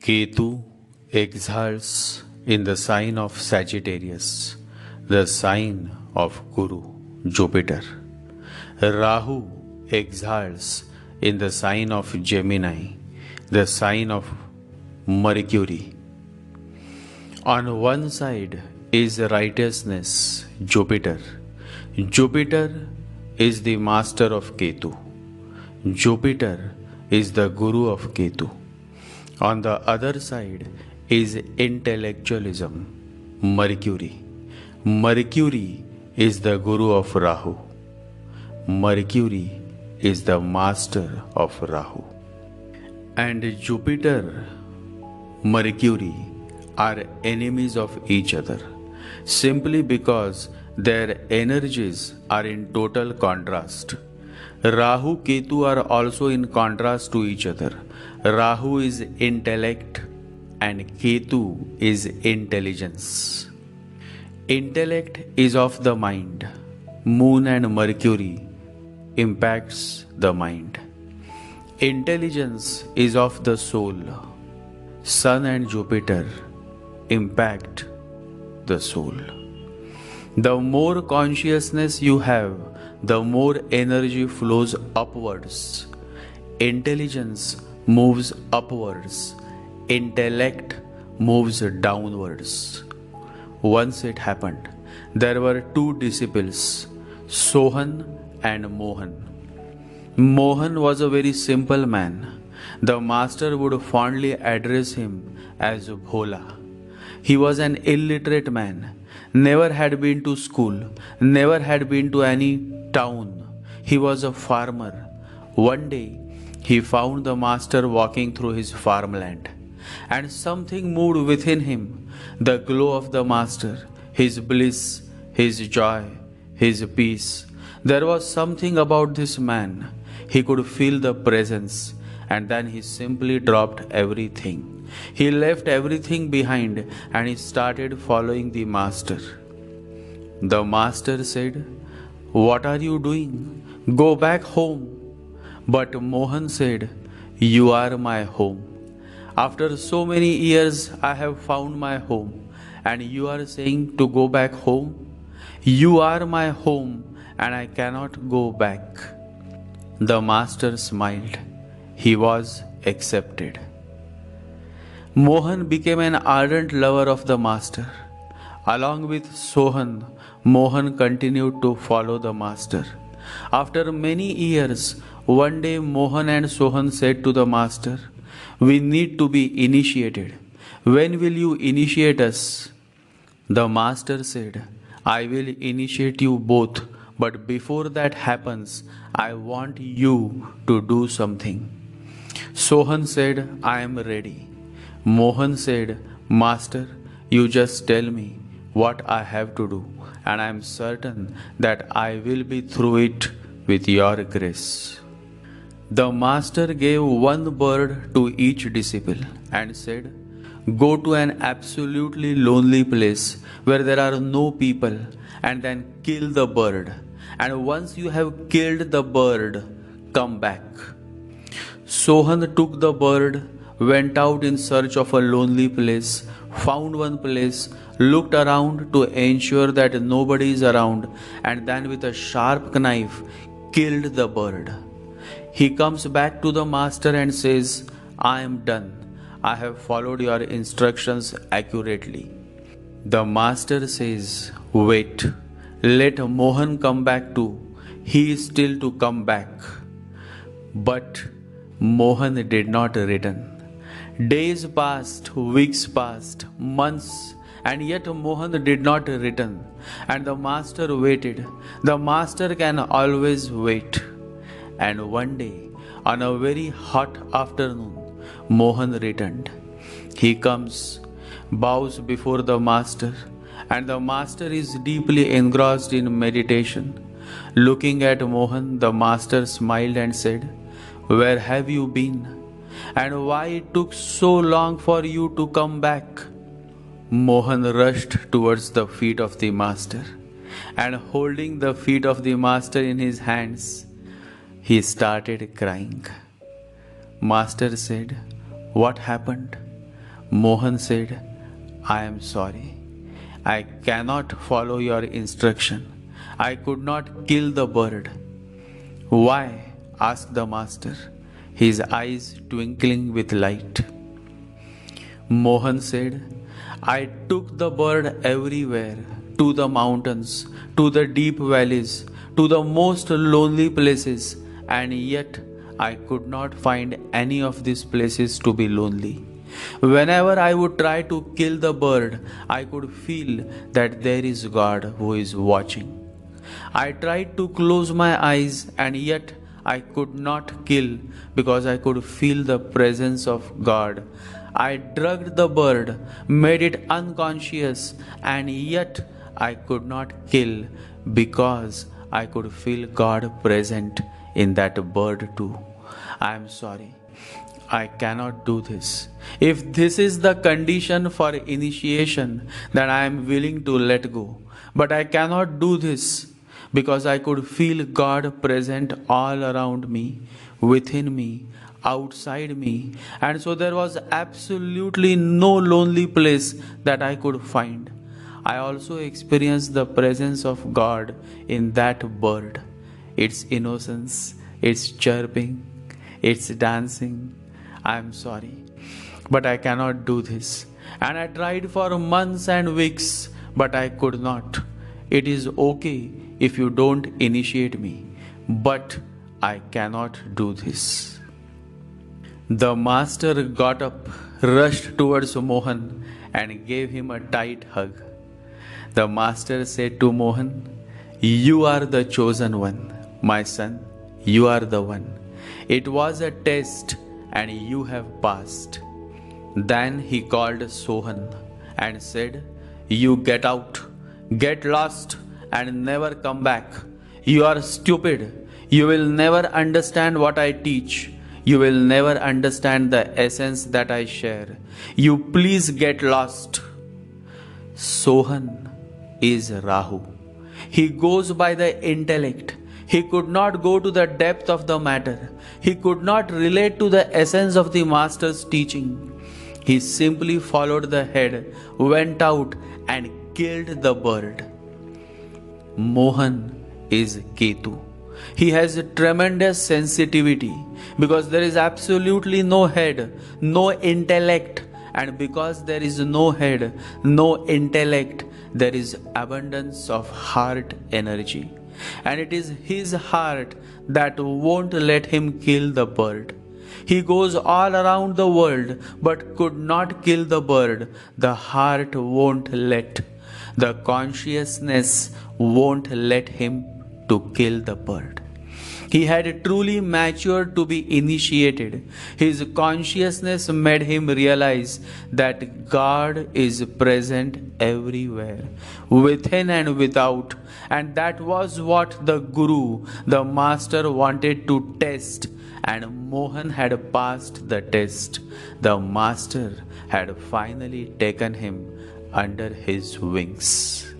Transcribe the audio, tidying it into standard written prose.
Ketu exalts in the sign of Sagittarius, the sign of Guru, Jupiter. Rahu exalts in the sign of Gemini, the sign of Mercury. On one side is righteousness, Jupiter. Jupiter is the master of Ketu. Jupiter is the Guru of Ketu. On the other side is intellectualism, Mercury. Mercury is the Guru of Rahu. Mercury is the master of Rahu. And Jupiter, Mercury are enemies of each other simply because their energies are in total contrast. Rahu, Ketu are also in contrast to each other. Rahu is intellect and Ketu is intelligence. Intellect is of the mind. Moon and Mercury impacts the mind. Intelligence is of the soul. Sun and Jupiter impact the soul. The more consciousness you have, the more energy flows upwards. Intelligence moves upwards. Intellect moves downwards. Once it happened, there were two disciples, Sohan and Mohan. Mohan was a very simple man. The master would fondly address him as Bhola. He was an illiterate man, never had been to school, never had been to any town. He was a farmer. One day, he found the master walking through his farmland, and something moved within him, the glow of the master, his bliss, his joy, his peace. There was something about this man. He could feel the presence, and then he simply dropped everything. He left everything behind and he started following the master. The master said, "What are you doing? Go back home." But Mohan said, "You are my home. After so many years, I have found my home, and you are saying to go back home? You are my home, and I cannot go back." The master smiled. He was accepted. Mohan became an ardent lover of the master. Along with Sohan, Mohan continued to follow the master. After many years, one day Mohan and Sohan said to the master, "We need to be initiated. When will you initiate us?" The master said, "I will initiate you both, but before that happens, I want you to do something." Sohan said, "I am ready." Mohan said, "Master, you just tell me what I have to do, and I am certain that I will be through it with your grace." The master gave one bird to each disciple and said, "Go to an absolutely lonely place where there are no people and then kill the bird. And once you have killed the bird, come back." Sohan took the bird, went out in search of a lonely place, found one place, looked around to ensure that nobody is around, and then with a sharp knife killed the bird. He comes back to the master and says, "I am done. I have followed your instructions accurately." The master says, "Wait, let Mohan come back too. He is still to come back." But Mohan did not return. Days passed, weeks passed, months, and yet Mohan did not return. And the master waited. The master can always wait. And one day, on a very hot afternoon, Mohan returned. He comes, bows before the master, and the master is deeply engrossed in meditation. Looking at Mohan, the master smiled and said, "Where have you been? And why it took so long for you to come back?" Mohan rushed towards the feet of the master, and holding the feet of the master in his hands, he started crying. Master said, "What happened?" Mohan said, I am sorry. I cannot follow your instruction. I could not kill the bird. Why? Asked the master, his eyes twinkling with light. Mohan said, I took the bird everywhere, to the mountains, to the deep valleys, to the most lonely places, and yet I could not find any of these places to be lonely. Whenever I would try to kill the bird, I could feel that there is God who is watching. I tried to close my eyes, and yet I could not kill because I could feel the presence of God. I drugged the bird, made it unconscious, and yet I could not kill because I could feel God present in that bird too. I am sorry. I cannot do this. If this is the condition for initiation, then I am willing to let go. But I cannot do this because I could feel God present all around me, within me, outside me, and so there was absolutely no lonely place that I could find. I also experienced the presence of God in that bird, its innocence, its chirping, its dancing. I am sorry, but I cannot do this. And I tried for months and weeks, but I could not. It is okay if you don't initiate me, but I cannot do this. The master got up, rushed towards Mohan, and gave him a tight hug. The master said to Mohan, You are the chosen one, my son, you are the one. It was a test and you have passed. Then he called Sohan and said, You get out, get lost, and never come back. You are stupid. You will never understand what I teach. You will never understand the essence that I share. You please get lost. Sohan is Rahu. He goes by the intellect. He could not go to the depth of the matter. He could not relate to the essence of the master's teaching. He simply followed the head, went out and killed the bird. Mohan is Ketu. He has a tremendous sensitivity because there is absolutely no head, no intellect, and because there is no head, no intellect, there is abundance of heart energy. And it is his heart that won't let him kill the bird. He goes all around the world but could not kill the bird. The heart won't let. The consciousness won't let him to kill the bird. He had truly matured to be initiated. His consciousness made him realize that God is present everywhere, within and without. And that was what the Guru, the Master, wanted to test. And Mohan had passed the test. The Master had finally taken him under his wings.